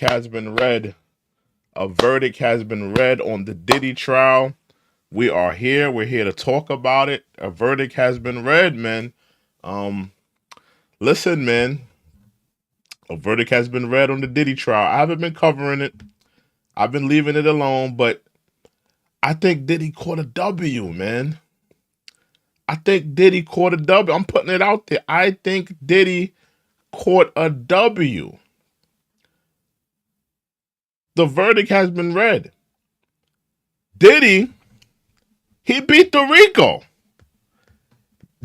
has been read. A verdict has been read on the Diddy trial. We are here. We're here to talk about it. A verdict has been read, man. Um, Listen, man. A verdict has been read on the Diddy trial. I haven't been covering it. I've been leaving it alone, but I think Diddy caught a W, man. I think Diddy caught a W. I'm putting it out there. I think Diddy caught a W. The verdict has been read. Diddy, he beat the RICO.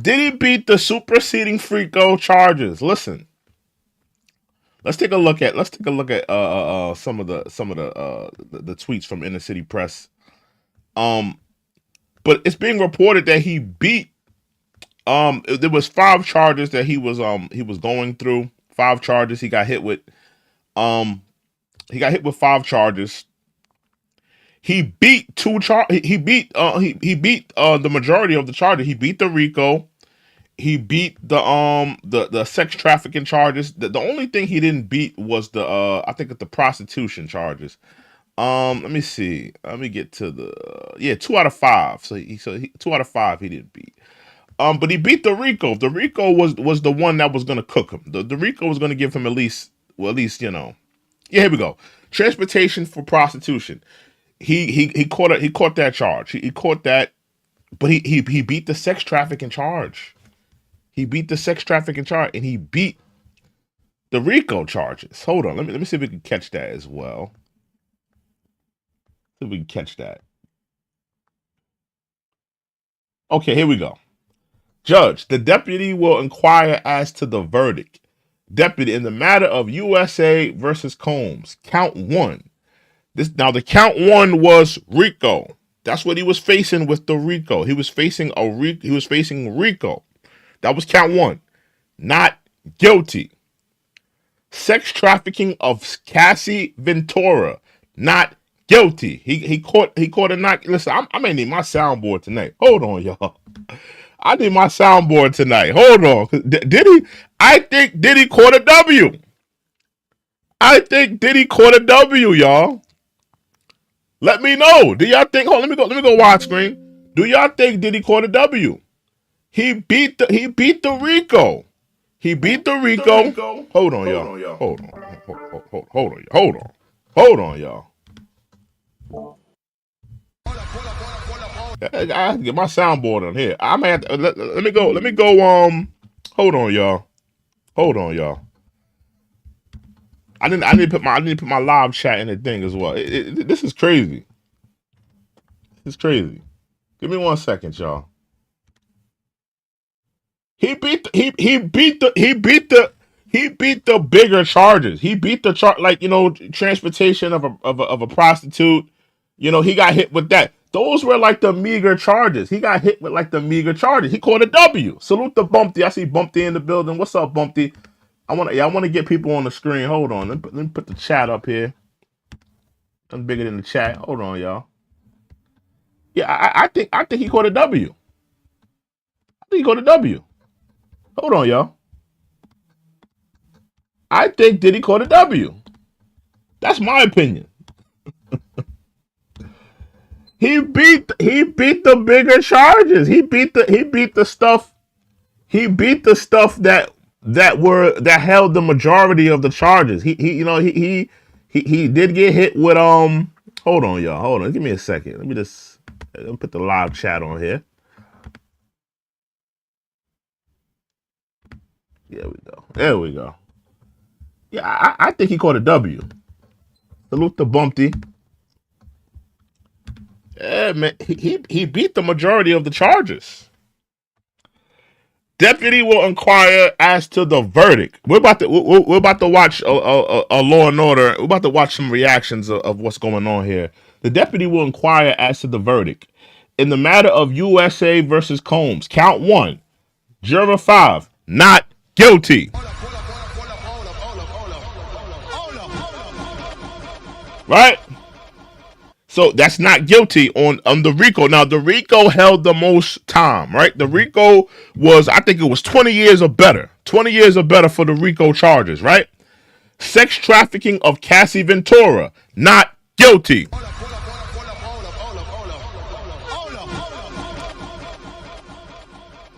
Diddy beat the superseding RICO charges. Listen, let's take a look at some of the tweets from Inner City Press. But it's being reported that he beat. There was 5 charges that he was going through. 5 charges he got hit with. He got hit with 5 charges. He beat 2 charges. He beat the majority of the charges. He beat the RICO. He beat the sex trafficking charges. The only thing he didn't beat was the the prostitution charges. Let me see. Let me get to the 2 out of 5. So 2 out of 5 he didn't beat. But he beat the RICO. The RICO was the one that was gonna cook him. The RICO was gonna give him at least you know. Yeah, here we go. Transportation for prostitution. He caught that charge. He caught that, but he beat the sex trafficking charge. He beat the sex trafficking charge, and he beat the RICO charges. Hold on, let me see if we can catch that as well. See if we can catch that. Okay, here we go. Judge, the deputy will inquire as to the verdict. Deputy, in the matter of USA versus Combs, count 1. The count 1 was RICO. That's what he was facing with the RICO. He was facing RICO. That was count 1. Not guilty. Sex trafficking of Cassie Ventura. Not guilty. He caught a not. Listen, I may need my soundboard tonight. Hold on, y'all. I need my soundboard tonight. Hold on. Diddy, I think Diddy caught a W. I think Diddy caught a W, y'all. Let me know. Do y'all think? Let me go widescreen. Do y'all think Diddy caught a W? He beat the RICO. He beat the RICO. Hold on, y'all. Hold on, y'all. I have to get my soundboard on here. I may have to, let me go. Hold on, y'all. I didn't put my live chat in the thing as well. This is crazy. This is crazy. Give me 1 second, y'all. He beat the bigger charges. He beat the transportation of a prostitute. He got hit with that. Those were like the meager charges. He got hit with like the meager charges. He caught a W. Salute the Bumpty. I see Bumpty in the building. What's up, Bumpty? I want to get people on the screen. Hold on. Let me put the chat up here. I'm bigger than the chat. Hold on, y'all. Yeah, I think he caught a W. I think he caught a W. Hold on, y'all. I think Diddy caught a W. That's my opinion. He beat the bigger charges. He beat the stuff that held the majority of the charges. He did get hit with hold on, y'all. Hold on. Give me a second. Let me put the live chat on here. There we go. Yeah, I think he caught a W. Salute the Bumpty. Yeah, man, he beat the majority of the charges. Deputy will inquire as to the verdict. We're about to watch a Law and Order. We're about to watch some reactions of what's going on here. The deputy will inquire as to the verdict in the matter of USA versus Combs. Count 1, Juror 5, not guilty. Right? So that's not guilty on the RICO. Now, the RICO held the most time, right? The RICO was, I think it was 20 years or better. 20 years or better for the RICO charges, right? sex trafficking of Cassie Ventura, not guilty.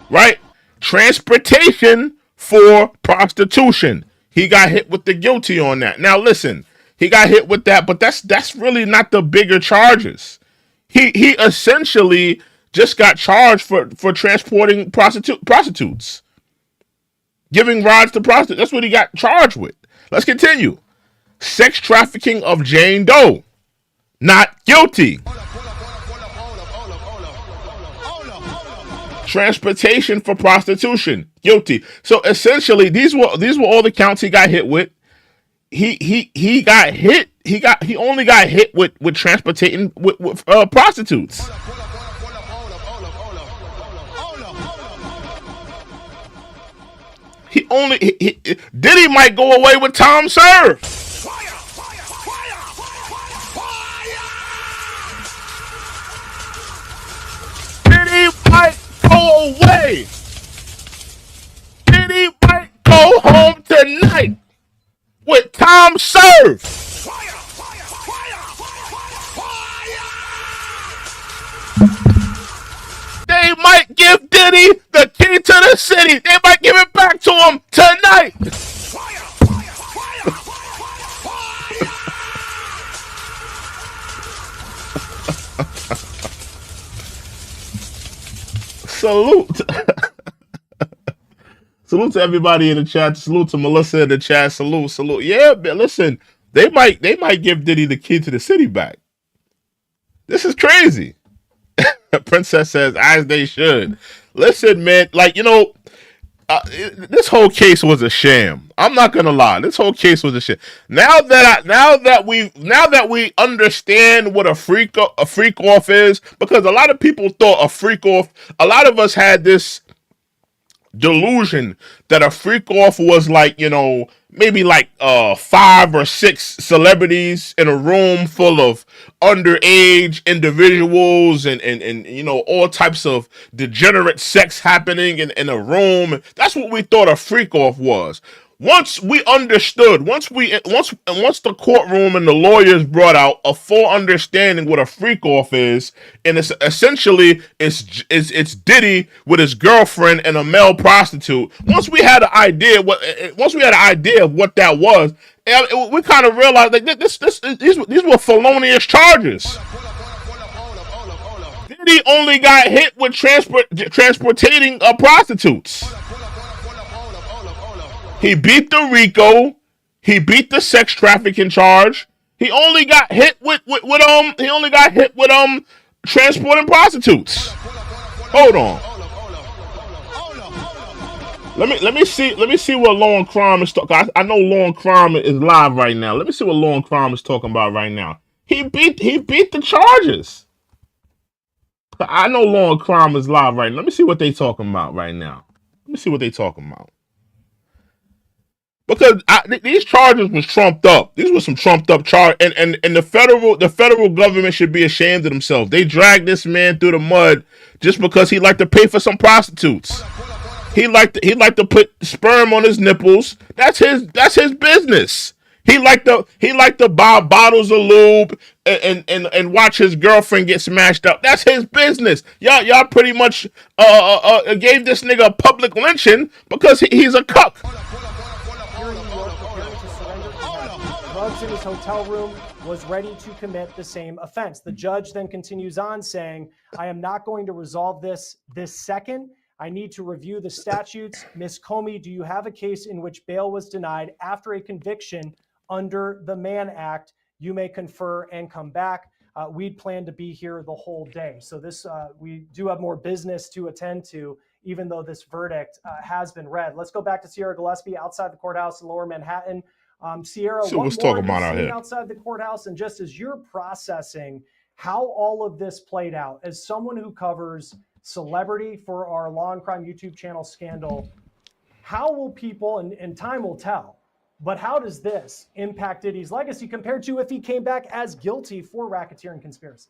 Right? Transportation for prostitution. He got hit with the guilty on that. Now listen, he got hit with that, but that's really not the bigger charges. He essentially just got charged for transporting prostitutes, giving rides to prostitutes. That's what he got charged with. Let's continue. Sex trafficking of Jane Doe, not guilty. Transportation for prostitution, guilty. So essentially, these were all the counts he got hit with. He got hit. He only got hit with transporting with prostitutes. Diddy might go away with Tom Serve. Diddy might go away. Diddy might go home tonight with Tom Serve. They might give Diddy the key to the city. They might give it back to him tonight. Salute. Salute to everybody in the chat. Salute to Melissa in the chat. Salute. Yeah, but listen, they might give Diddy the key to the city back. This is crazy. Princess says, as they should. Listen, man, like, this whole case was a sham. I'm not gonna lie. This whole case was a sham. Now that we understand what a freak off is, because a lot of people thought a freak off. A lot of us had this delusion that a freak off was like, maybe like 5 or 6 celebrities in a room full of underage individuals and all types of degenerate sex happening in a room. That's what we thought a freak off was. Once we understood, once the courtroom and the lawyers brought out a full understanding what a freak off is, and it's essentially it's Diddy with his girlfriend and a male prostitute. Once we had an idea of what that was, we kind of realized like these were felonious charges. Diddy only got hit with transporting prostitutes. He beat the RICO. He beat the sex trafficking charge. He only got hit with transporting prostitutes. Hold on. Let me see what Law and Crime is talking. I know Law and Crime is live right now. Let me see what Law and Crime is talking about right now. He beat the charges. I know Law and Crime is live right now. Let me see what they talking about right now. Let me see what they talking about. Because these charges was trumped up. These were some trumped up charges, and the federal government should be ashamed of themselves. They dragged this man through the mud just because he liked to pay for some prostitutes. He liked to put sperm on his nipples. That's his business. He liked to buy bottles of lube and watch his girlfriend get smashed up. That's his business. Y'all pretty much gave this nigga a public lynching because he's a cuck. Drugs in his hotel room, was ready to commit the same offense. The judge then continues on saying, I am not going to resolve this second. I need to review the statutes. Ms. Comey, do you have a case in which bail was denied after a conviction under the Mann Act? You may confer and come back. We'd planned to be here the whole day. So this, we do have more business to attend to, even though this verdict has been read. Let's go back to Sierra Gillespie outside the courthouse in Lower Manhattan. Sierra, what more talking about out here outside the courthouse, and just as you're processing how all of this played out, as someone who covers celebrity for our Law and Crime YouTube channel Scandal, how will people, and time will tell, but how does this impact Diddy's legacy compared to if he came back as guilty for racketeering conspiracy?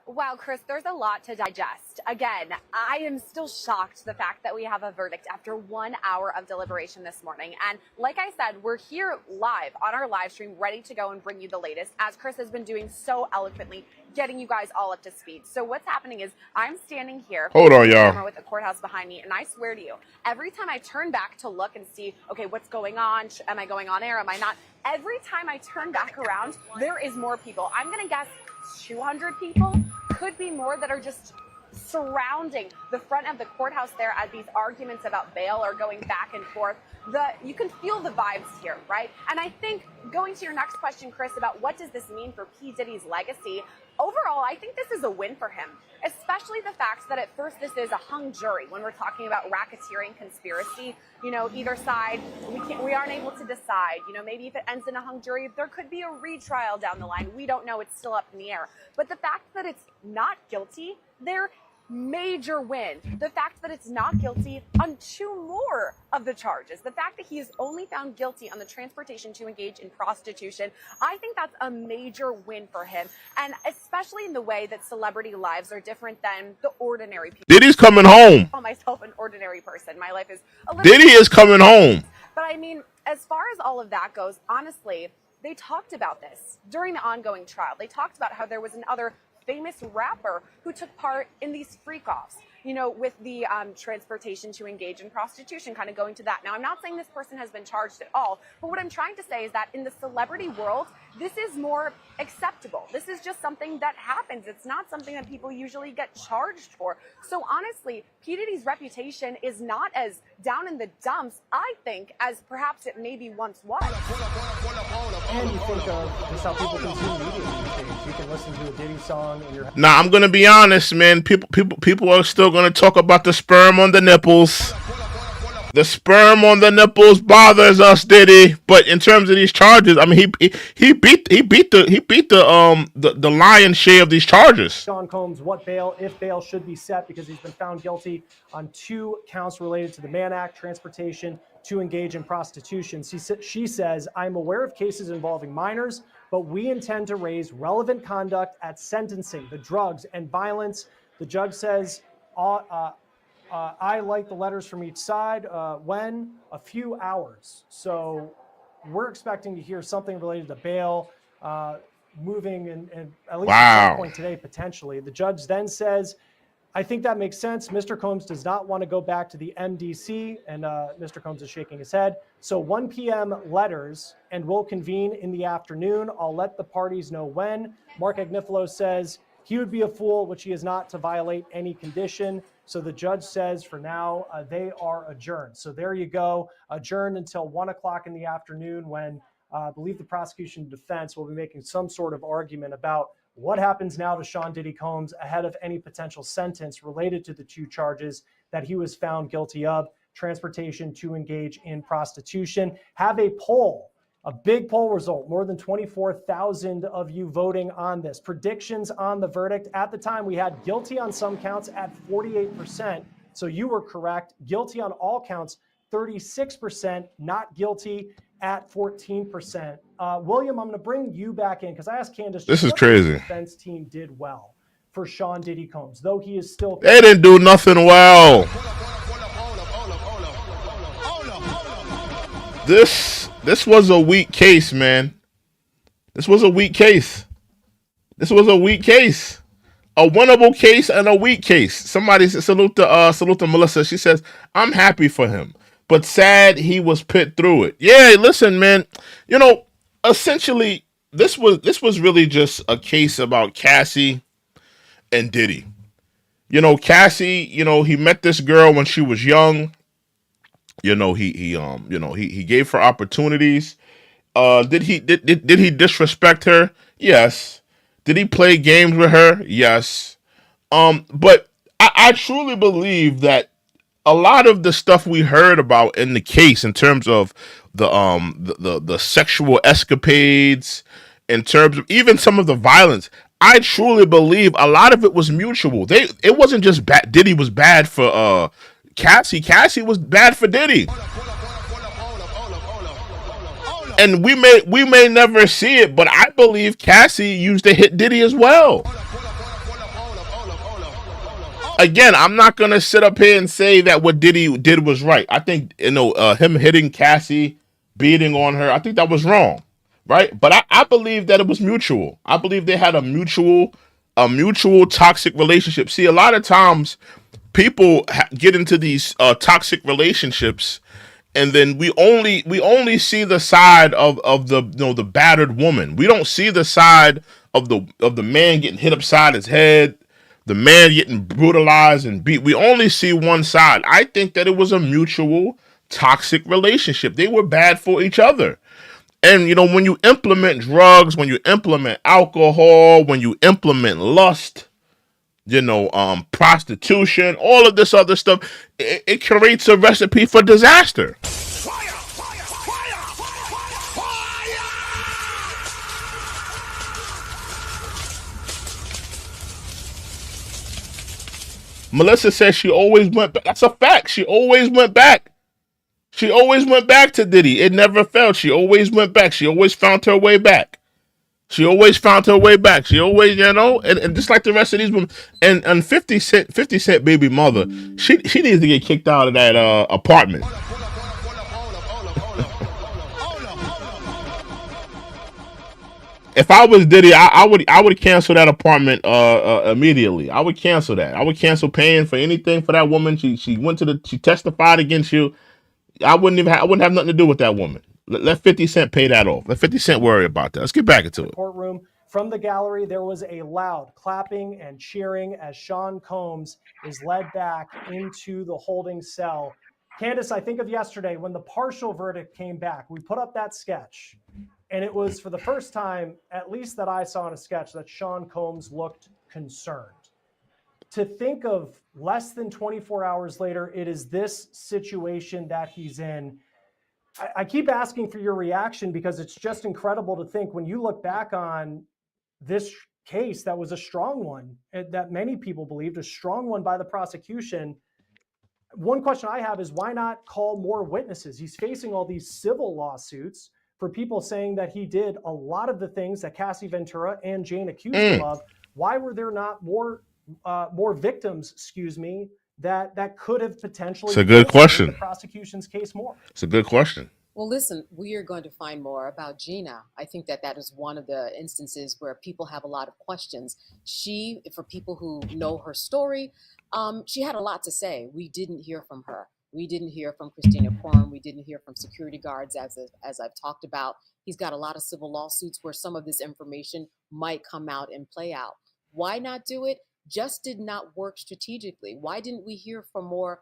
Wow, Chris, there's a lot to digest. Again, I am still shocked the fact that we have a verdict after 1 hour of deliberation this morning. And like I said, we're here live on our live stream, ready to go and bring you the latest, as Chris has been doing so eloquently, getting you guys all up to speed. So what's happening is I'm standing here Hold on, y'all, with the courthouse behind me, and I swear to you, every time I turn back to look and see, okay, what's going on? Am I going on air? Am I not? Every time I turn back around, there is more people. I'm going to guess 200 people, could be more, that are just surrounding the front of the courthouse there as these arguments about bail are going back and forth. You can feel the vibes here, right? And I think, going to your next question, Chris, about what does this mean for P. Diddy's legacy, overall, I think this is a win for him, especially the fact that at first this is a hung jury when we're talking about racketeering, conspiracy. You know, either side, we aren't able to decide. You know, maybe if it ends in a hung jury, there could be a retrial down the line. We don't know. It's still up in the air. But the fact that it's not guilty, they're major win. The fact that it's not guilty on 2 more of the charges, the fact that he is only found guilty on the transportation to engage in prostitution, I think that's a major win for him. And especially in the way that celebrity lives are different than the ordinary people. Diddy's coming home. I call myself an ordinary person. My life is a little Diddy is coming home. But I mean, as far as all of that goes, honestly, they talked about this during the ongoing trial. They talked about how there was another famous rapper who took part in these freak-offs, you know, with the transportation to engage in prostitution, kind of going to that. Now, I'm not saying this person has been charged at all, but what I'm trying to say is that in the celebrity world, this is more acceptable. This is just something that happens. It's not something that people usually get charged for. So honestly, P. Diddy's reputation is not as down in the dumps, I think, as perhaps it maybe once was. And you think of just how people consume media these days. You can listen to a Diddy song in your... Now, I'm gonna be honest, man. People are still gonna talk about the sperm on the nipples. The sperm on the nipples bothers us, Diddy. But in terms of these charges, I mean, he beat the lion's share of these charges. Sean Combs, what bail, if bail should be set, because he's been found guilty on 2 counts related to the Mann Act, transportation to engage in prostitution. She says, I'm aware of cases involving minors, but we intend to raise relevant conduct at sentencing, the drugs and violence. The judge says, I like the letters from each side. When? A few hours. So we're expecting to hear something related to bail moving and at least at some point today, potentially. The judge then says, I think that makes sense. Mr. Combs does not want to go back to the MDC, and Mr. Combs is shaking his head. So 1 p.m. letters, and we'll convene in the afternoon. I'll let the parties know when. Mark Agnifilo says he would be a fool, which he is not, to violate any condition. So the judge says for now they are adjourned. So there you go, adjourned until 1 o'clock in the afternoon, when I believe the prosecution and defense will be making some sort of argument about what happens now to Sean Diddy Combs ahead of any potential sentence related to the 2 charges that he was found guilty of, transportation to engage in prostitution. Have a poll, a big poll result, more than 24,000 of you voting on this. Predictions on the verdict. At the time, we had guilty on some counts at 48%. So you were correct. Guilty on all counts, 36%. Not guilty at 14%. William, I'm going to bring you back in because I asked Candace. This is crazy. The defense team did well for Sean Diddy Combs, though he is still... They didn't do nothing well. This was a weak case, man. This was a weak case. This was a weak case. A winnable case and a weak case. Somebody salute to Melissa. She says, I'm happy for him, but sad he was put through it. Yeah, listen, man. You know, essentially, this was really just a case about Cassie and Diddy. You know, Cassie, you know, he met this girl when she was young. You know, he gave her opportunities. Did he disrespect her? Yes. Did he play games with her? Yes. But I truly believe that a lot of the stuff we heard about in the case, in terms of the sexual escapades, in terms of even some of the violence, I truly believe a lot of it was mutual. It wasn't just bad. Diddy was bad for Cassie. Cassie was bad for Diddy. And we may never see it, but I believe Cassie used to hit Diddy as well. again, I'm not gonna sit up here and say that what Diddy did was right. I think him hitting Cassie, beating on her. I think that was wrong, right? But I believe that it was mutual. I believe they had a mutual toxic relationship. See, a lot of times people get into these toxic relationships, and then we only see the side of the the battered woman. We don't see the side of the man getting hit upside his head, the man getting brutalized and beat. We only see one side. I think that it was a mutual toxic relationship. They were bad for each other. And when you implement drugs, when you implement alcohol, when you implement lust, prostitution, all of this other stuff, it creates a recipe for disaster. Melissa says she always went back. That's a fact. She always went back. She always went back to Diddy. It never failed. She always went back. She always found her way back. She always found her way back. She always, and just like the rest of these women, and 50 Cent baby mother, she needs to get kicked out of that apartment. If I was Diddy, I would cancel that apartment immediately. I would cancel that. I would cancel paying for anything for that woman. She testified against you. I wouldn't have nothing to do with that woman. Let 50 Cent pay that off. Let 50 Cent worry about that. Let's get back into it. Courtroom. From the gallery, there was a loud clapping and cheering as Sean Combs is led back into the holding cell. Candace, I think of yesterday when the partial verdict came back. We put up that sketch, and it was for the first time, at least that I saw in a sketch, that Sean Combs looked concerned. To think of less than 24 hours later, it is this situation that he's in. I keep asking for your reaction because it's just incredible to think when you look back on this case that was a strong one, that many people believed, a strong one by the prosecution. One question I have is why not call more witnesses? He's facing all these civil lawsuits for people saying that he did a lot of the things that Cassie Ventura and Jane accused him of. Why were there not more victims, that could have potentially... It's a good question. The prosecution's case more. It's a good question. Well, listen, we are going to find more about Gina. I think that is one of the instances where people have a lot of questions. For people who know her story, she had a lot to say. We didn't hear from her. We didn't hear from Christina Quorum. We didn't hear from security guards, as I've talked about. He's got a lot of civil lawsuits where some of this information might come out and play out. Why not do it? Just did not work strategically. Why didn't we hear from more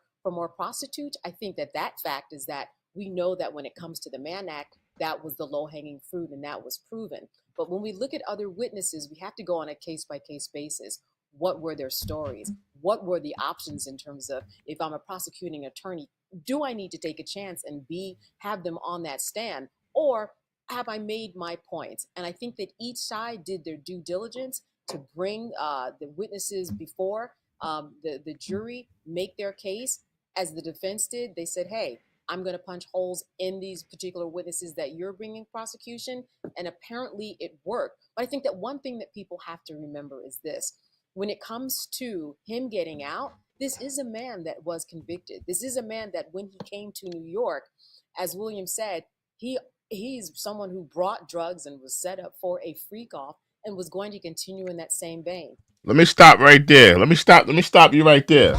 prostitutes? I think that fact is that we know that when it comes to the Mann Act, that was the low-hanging fruit and that was proven. But when we look at other witnesses, we have to go on a case-by-case basis. What were their stories? What were the options in terms of, if I'm a prosecuting attorney, do I need to take a chance and have them on that stand? Or have I made my points? And I think that each side did their due diligence to bring the witnesses before the jury, make their case. As the defense did, they said, hey, I'm going to punch holes in these particular witnesses that you're bringing prosecution. And apparently it worked. But I think that one thing that people have to remember is this. When it comes to him getting out, this is a man that was convicted. This is a man that when he came to New York, as William said, he's someone who brought drugs and was set up for a freak off and was going to continue in that same vein. Let me stop right there. Let me stop you right there.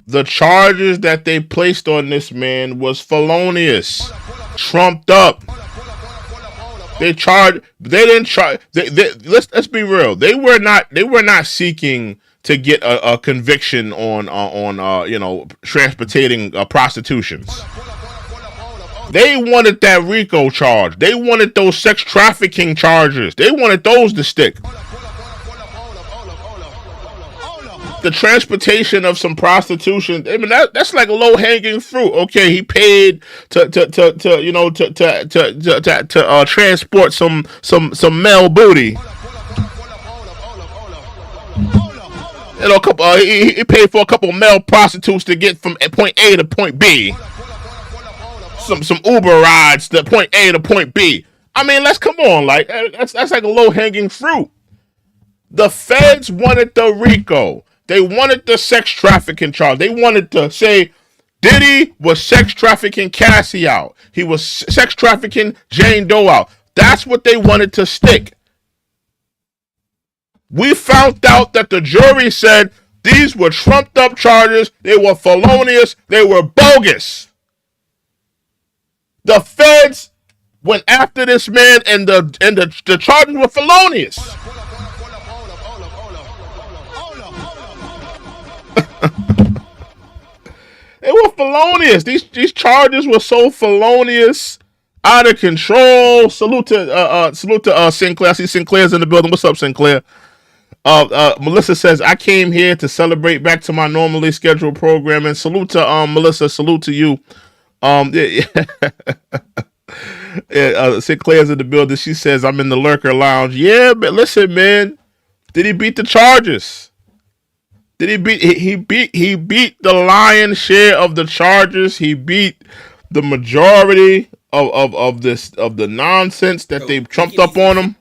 The charges that they placed on this man was felonious, trumped up. Let's be real. They were not seeking to get a conviction on transporting prostitutions. They wanted that RICO charge. They wanted those sex trafficking charges. They wanted those to stick. The transportation of some prostitution, I mean, that's like a low hanging fruit. Okay, he paid to transport some male booty. He paid for a couple male prostitutes to get from point A to point B. Some Uber rides to point A to point B. I mean, come on, like that's like a low hanging fruit. The feds wanted the RICO. They wanted the sex trafficking charge. They wanted to say Diddy was sex trafficking Cassie out. He was sex trafficking Jane Doe out. That's what they wanted to stick. We found out that the jury said these were trumped up charges. They were felonious. They were bogus. The feds went after this man, and the charges were felonious. They were felonious. These charges were so felonious, out of control. Salute to Sinclair. I see Sinclair's in the building. What's up, Sinclair? Melissa says, I came here to celebrate back to my normally scheduled programming. Salute to Melissa. Salute to you. Sinclair's in the building. She says, I'm in the lurker lounge. Yeah, but listen, man. Did he beat the charges? Did he beat the lion's share of the charges. He beat the majority of the nonsense that they've trumped up on him.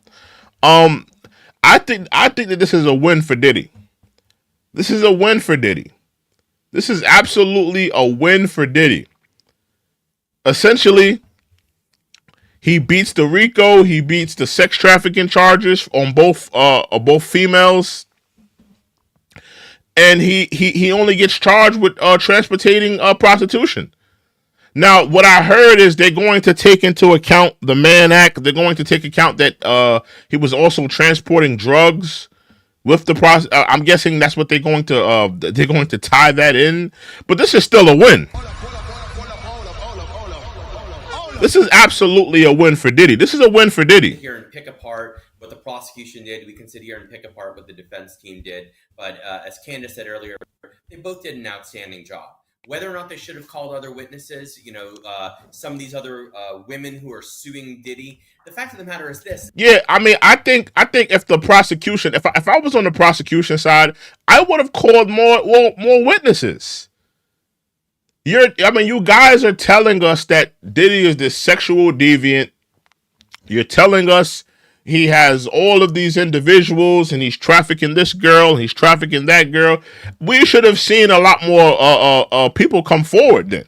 I think that this is a win for Diddy. This is a win for Diddy. This is absolutely a win for Diddy. Essentially, he beats the RICO. He beats the sex trafficking charges on both females. And he only gets charged with transporting prostitution. Now, what I heard is they're going to take into account the Mann Act. They're going to take account that he was also transporting drugs with the process. I'm guessing that's what they're going to tie that in. But this is still a win. This is absolutely a win for Diddy. This is a win for Diddy. Here and pick apart what the prosecution did. We can sit here and pick apart what the defense team did. But as Candace said earlier, they both did an outstanding job. Whether or not they should have called other witnesses, some of these other women who are suing Diddy, the fact of the matter is this. Yeah, I mean, I think if the prosecution, if I was on the prosecution side, I would have called more witnesses. You guys are telling us that Diddy is this sexual deviant. You're telling us he has all of these individuals and he's trafficking this girl and he's trafficking that girl. We should have seen a lot more people come forward then.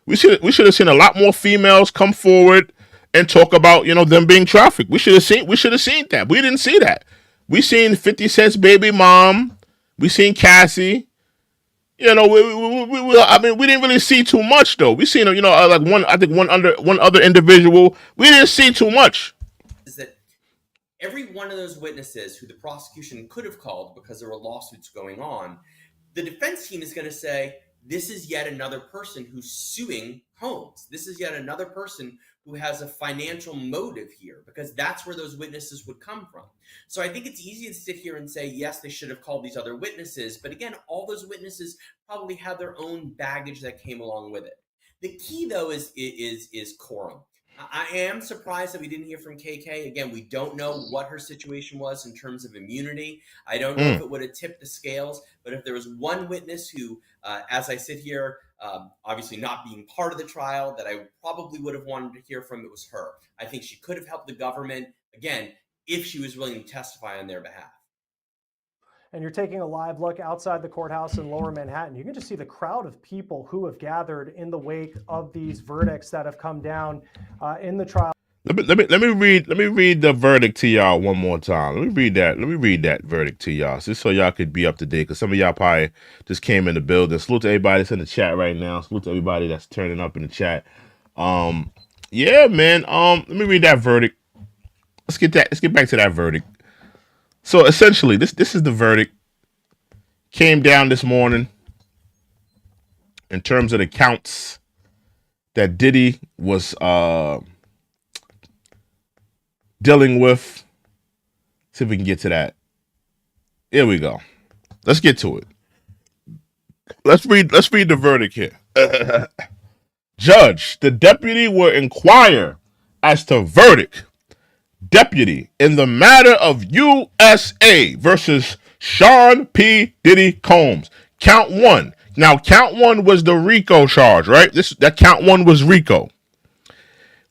We should have seen a lot more females come forward and talk about, them being trafficked. We should have seen that. We didn't see that. We seen 50 Cent's baby mom. We seen Cassie. We didn't really see too much though. We seen, like one other individual. We didn't see too much. Is that every one of those witnesses who the prosecution could have called because there were lawsuits going on, the defense team is going to say, this is yet another person who's suing Holmes. This is yet another person who has a financial motive here, because that's where those witnesses would come from. So I think it's easy to sit here and say, yes, they should have called these other witnesses. But again, all those witnesses probably have their own baggage that came along with it. The key, though, is quorum. I am surprised that we didn't hear from KK. Again, we don't know what her situation was in terms of immunity. I don't know if it would have tipped the scales, but if there was one witness who, as I sit here, obviously not being part of the trial, that I probably would have wanted to hear from, it was her. I think she could have helped the government, again, if she was willing to testify on their behalf. And you're taking a live look outside the courthouse in Lower Manhattan. You can just see the crowd of people who have gathered in the wake of these verdicts that have come down in the trial. Let me read the verdict to y'all one more time. Let me read that verdict to y'all, just so y'all could be up to date. Because some of y'all probably just came in the building. Salute to everybody that's in the chat right now. Salute to everybody that's turning up in the chat. Yeah, man. Let me read that verdict. Let's get back to that verdict. So essentially, this is the verdict. Came down this morning in terms of the counts that Diddy was dealing with. See if we can get to that. Here we go. Let's get to it. Let's read the verdict here. Judge, the deputy will inquire as to verdict. Deputy, in the matter of USA versus Sean P. Diddy Combs. Count one. Now, count one was the RICO charge, right? That count one was RICO.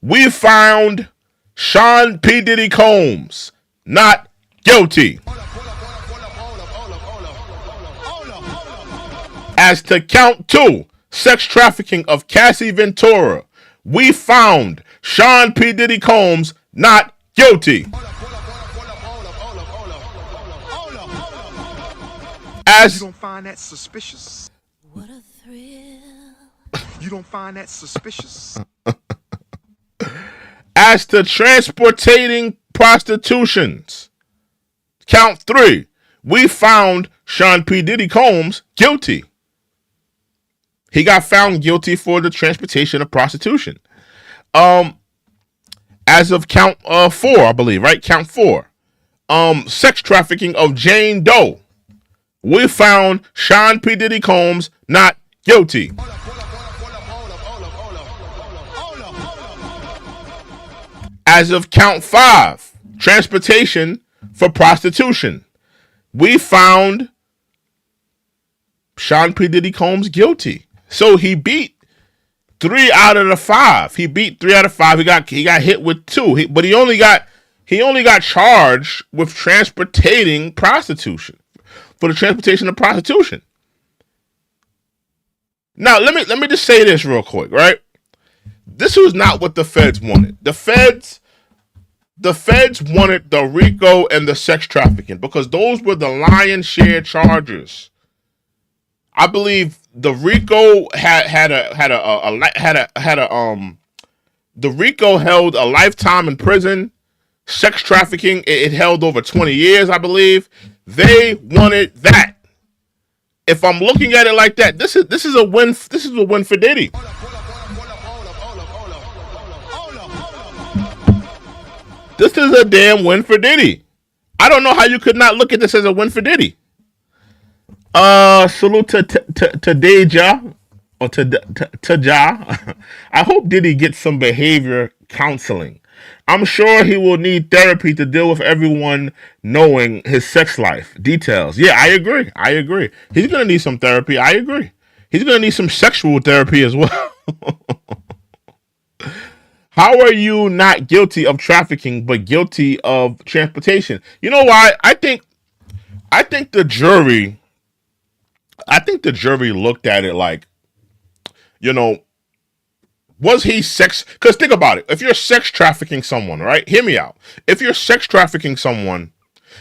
We found Sean P. Diddy Combs not guilty. As to count 2, sex trafficking of Cassie Ventura, we found Sean P. Diddy Combs not guilty. As You don't find that suspicious? What a thrill. You don't find that suspicious? as to transporting prostitutions, count 3, we found Sean P. Diddy Combs guilty. He got found guilty for the transportation of prostitution. As of count 4, I believe, right? Count 4. Sex trafficking of Jane Doe. We found Sean P. Diddy Combs not guilty. As of count 5, transportation for prostitution. We found Sean P. Diddy Combs guilty. So he beat 3 out of the 5. He beat 3 out of 5. He got hit with 2. But he only got charged with transportating prostitution, for the transportation of prostitution. Now let me just say this real quick, right? This was not what the feds wanted. The feds wanted the RICO and the sex trafficking because those were the lion's share charges. I believe the RICO the RICO held a lifetime in prison. Sex trafficking, it held over 20 years, I believe. They wanted that. If I'm looking at it like that, this is a win. This is a win for Diddy. This is a damn win for Diddy. I don't know how you could not look at this as a win for Diddy. Salute to Deja or to Ja. I hope Diddy gets some behavior counseling. I'm sure he will need therapy to deal with everyone knowing his sex life details. Yeah, I agree. He's gonna need some therapy. I agree. He's gonna need some sexual therapy as well. How are you not guilty of trafficking but guilty of transportation? You know why? I think the jury looked at it like, was he sex? Because think about it. If you're sex trafficking someone, right? Hear me out. If you're sex trafficking someone,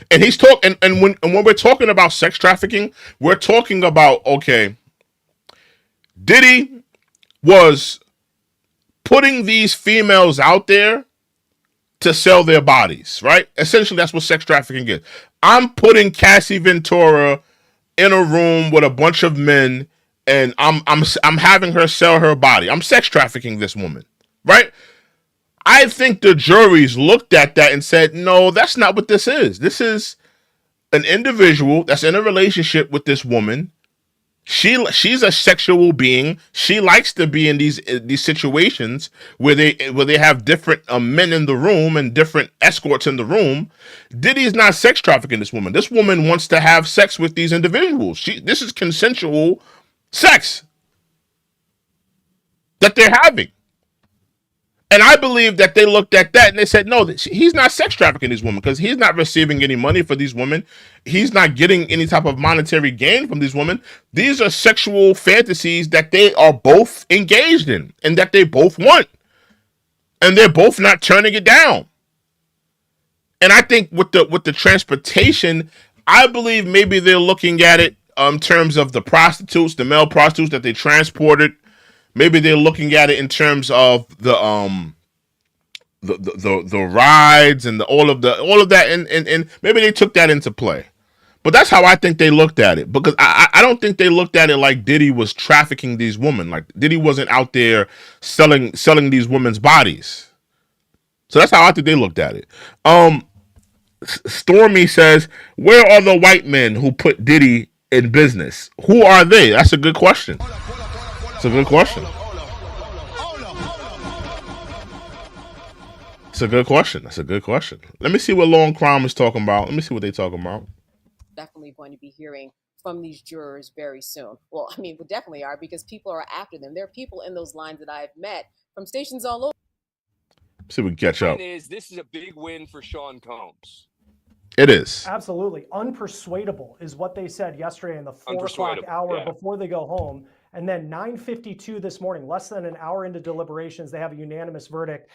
and he's talking, and when we're talking about sex trafficking, we're talking about, okay, Diddy was putting these females out there to sell their bodies, right? Essentially, that's what sex trafficking is. I'm putting Cassie Ventura in a room with a bunch of men, and I'm having her sell her body. I'm sex trafficking this woman, right? I think the juries looked at that and said, no, that's not what this is. This is an individual that's in a relationship with this woman. She's a sexual being. She likes to be in these situations where they have different men in the room and different escorts in the room. Diddy's not sex trafficking this woman. This woman wants to have sex with these individuals. This is consensual sex that they're having. And I believe that they looked at that and they said, no, he's not sex trafficking these women because he's not receiving any money for these women. He's not getting any type of monetary gain from these women. These are sexual fantasies that they are both engaged in and that they both want. And they're both not turning it down. And I think with the transportation, I believe maybe they're looking at it in terms of the prostitutes, the male prostitutes that they transported. Maybe they're looking at it in terms of the rides and all of that, and maybe they took that into play. But that's how I think they looked at it, because I don't think they looked at it like Diddy was trafficking these women. Like Diddy wasn't out there selling these women's bodies. So that's how I think they looked at it. Stormy says, where are the white men who put Diddy in business? Who are they? That's a good question. It's a good question. It's a good question. That's a good question. Let me see what Long Crime is talking about. Let me see what they're talking about. Definitely going to be hearing from these jurors very soon. Well, I mean, we definitely are, because people are after them. There are people in those lines that I've met from stations all over. See if we can catch up. This is a big win for Sean Combs. It is. Absolutely. Unpersuadable is what they said yesterday in the 4 o'clock Unpersuadable, hour yeah. before they go home. And then 9:52 this morning, less than an hour into deliberations, they have a unanimous verdict.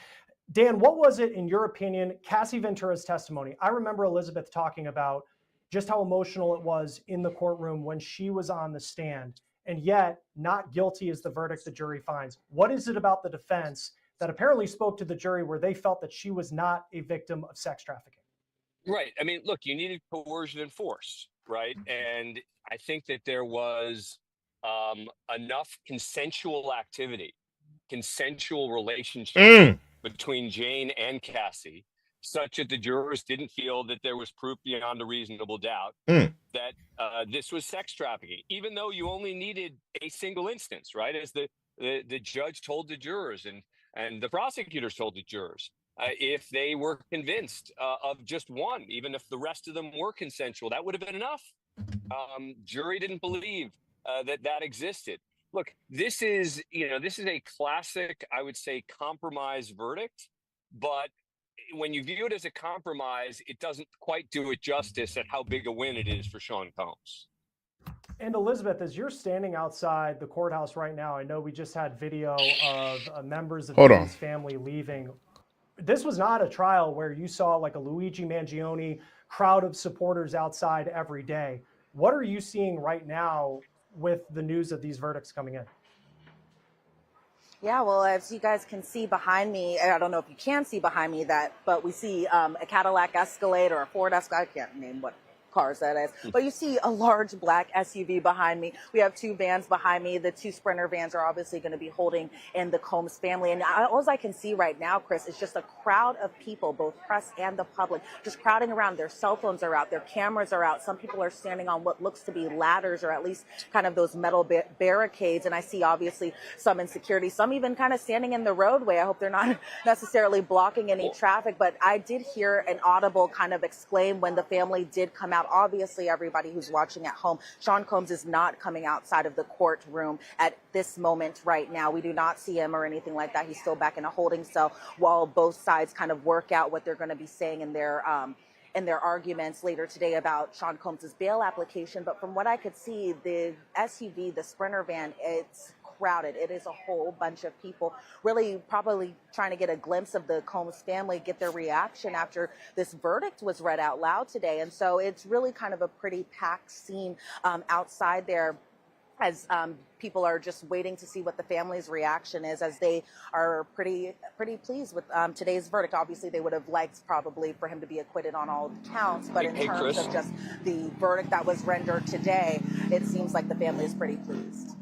Dan, what was it, in your opinion, Cassie Ventura's testimony? I remember Elizabeth talking about just how emotional it was in the courtroom when she was on the stand. And yet, not guilty is the verdict the jury finds. What is it about the defense that apparently spoke to the jury where they felt that she was not a victim of sex trafficking? Right. I mean, look, you needed coercion and force, right? And I think that there was enough consensual activity, consensual relationship Mm. between Jane and Cassie, such that the jurors didn't feel that there was proof beyond a reasonable doubt Mm. that this was sex trafficking, even though you only needed a single instance, right? As the judge told the jurors and the prosecutors told the jurors. If they were convinced of just one, even if the rest of them were consensual, that would have been enough. Jury didn't believe that existed. Look, this is a classic, I would say, compromise verdict, but when you view it as a compromise, it doesn't quite do it justice at how big a win it is for Sean Combs. And Elizabeth, as you're standing outside the courthouse right now, I know we just had video of members of Diddy's family leaving. This was not a trial where you saw like a Luigi Mangione crowd of supporters outside every day. What are you seeing right now with the news of these verdicts coming in? Yeah, well, as you guys can see behind me, I don't know if you can see behind me but we see a Cadillac Escalade or a Ford Escalade. I can't name what cars that is, but you see a large black SUV behind me. We have two vans behind me. The two Sprinter vans are obviously going to be holding in the Combs family. And all I can see right now, Chris, is just a crowd of people, both press and the public, just crowding around. Their cell phones are out. Their cameras are out. Some people are standing on what looks to be ladders or at least kind of those metal barricades. And I see obviously some in security, some even kind of standing in the roadway. I hope they're not necessarily blocking any traffic, but I did hear an audible kind of exclaim when the family did come out. Obviously, everybody who's watching at home, Sean Combs is not coming outside of the courtroom at this moment right now. We do not see him or anything like that. He's still back in a holding cell while both sides kind of work out what they're going to be saying in their arguments later today about Sean Combs' bail application. But from what I could see, the SUV, the Sprinter van, it's crowded. It is a whole bunch of people really probably trying to get a glimpse of the Combs family, get their reaction after this verdict was read out loud today. And so it's really kind of a pretty packed scene outside there as people are just waiting to see what the family's reaction is, as they are pretty pleased with today's verdict. Obviously, they would have liked probably for him to be acquitted on all counts, but in terms Chris, of just the verdict that was rendered today, it seems like the family is pretty pleased.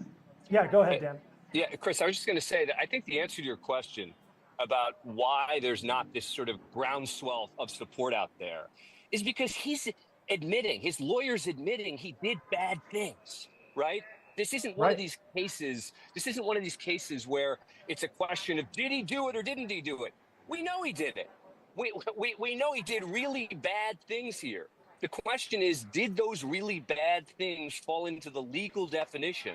Yeah, go ahead, Dan. Yeah, Chris, I was just going to say that I think the answer to your question about why there's not this sort of groundswell of support out there is because he's admitting, his lawyer's admitting he did bad things, right? This isn't one of these cases. This isn't one of these cases where it's a question of did he do it or didn't he do it? We know he did it. We know he did really bad things here. The question is, did those really bad things fall into the legal definition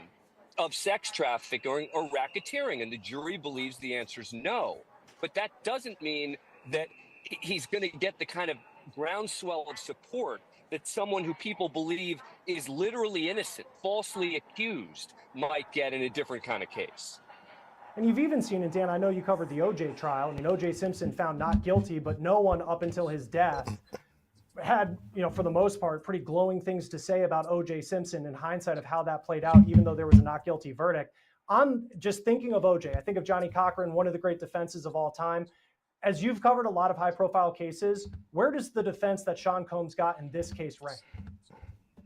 of sex trafficking or racketeering? And the jury believes the answer is no. But that doesn't mean that he's going to get the kind of groundswell of support that someone who people believe is literally innocent, falsely accused, might get in a different kind of case. And you've even seen it, Dan, I know you covered the OJ trial. I mean, OJ Simpson found not guilty, but no one up until his death had, for the most part, pretty glowing things to say about OJ Simpson in hindsight of how that played out, even though there was a not guilty verdict. I'm just thinking of OJ. I think of Johnny Cochran, one of the great defenses of all time. As you've covered a lot of high profile cases, where does the defense that Sean Combs got in this case rank?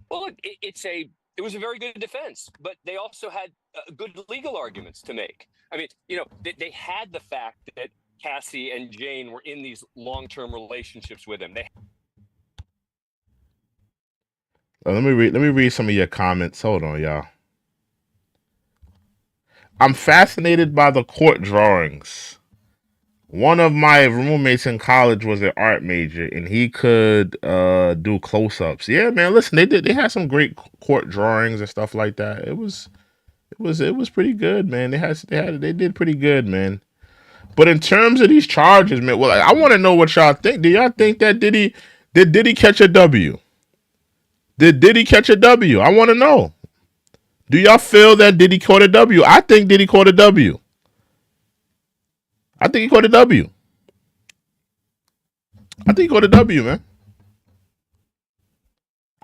Well, look, it was a very good defense, but they also had good legal arguments to make. I mean, they had the fact that Cassie and Jane were in these long-term relationships with him. Let me read some of your comments. Hold on, y'all. I'm fascinated by the court drawings. One of my roommates in college was an art major, and he could do close-ups. Yeah, man. Listen, they had some great court drawings and stuff like that. It was pretty good, man. They did pretty good, man. But in terms of these charges, man, well, I want to know what y'all think. Do y'all think that Diddy Did Diddy catch a W? Did Diddy catch a W? I want to know. Do y'all feel that Diddy caught a W? I think Diddy caught a W. I think he caught a W. I think he caught a W, man.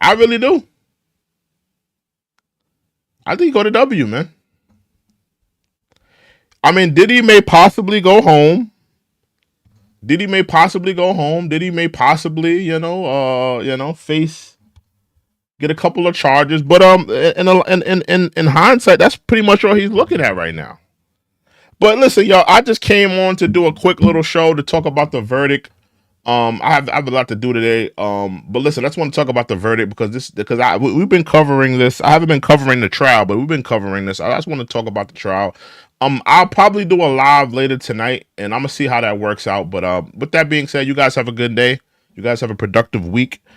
I really do. I think he caught a W, man. I mean, Diddy may possibly go home. Diddy may possibly go home. Diddy may possibly, face, get a couple of charges. But in hindsight, that's pretty much all he's looking at right now. But listen, y'all, I just came on to do a quick little show to talk about the verdict. I have a lot to do today. But listen, I just want to talk about the verdict because we've been covering this. I haven't been covering the trial, but we've been covering this. I just want to talk about the trial. I'll probably do a live later tonight, and I'm gonna see how that works out. But with that being said, you guys have a good day. You guys have a productive week.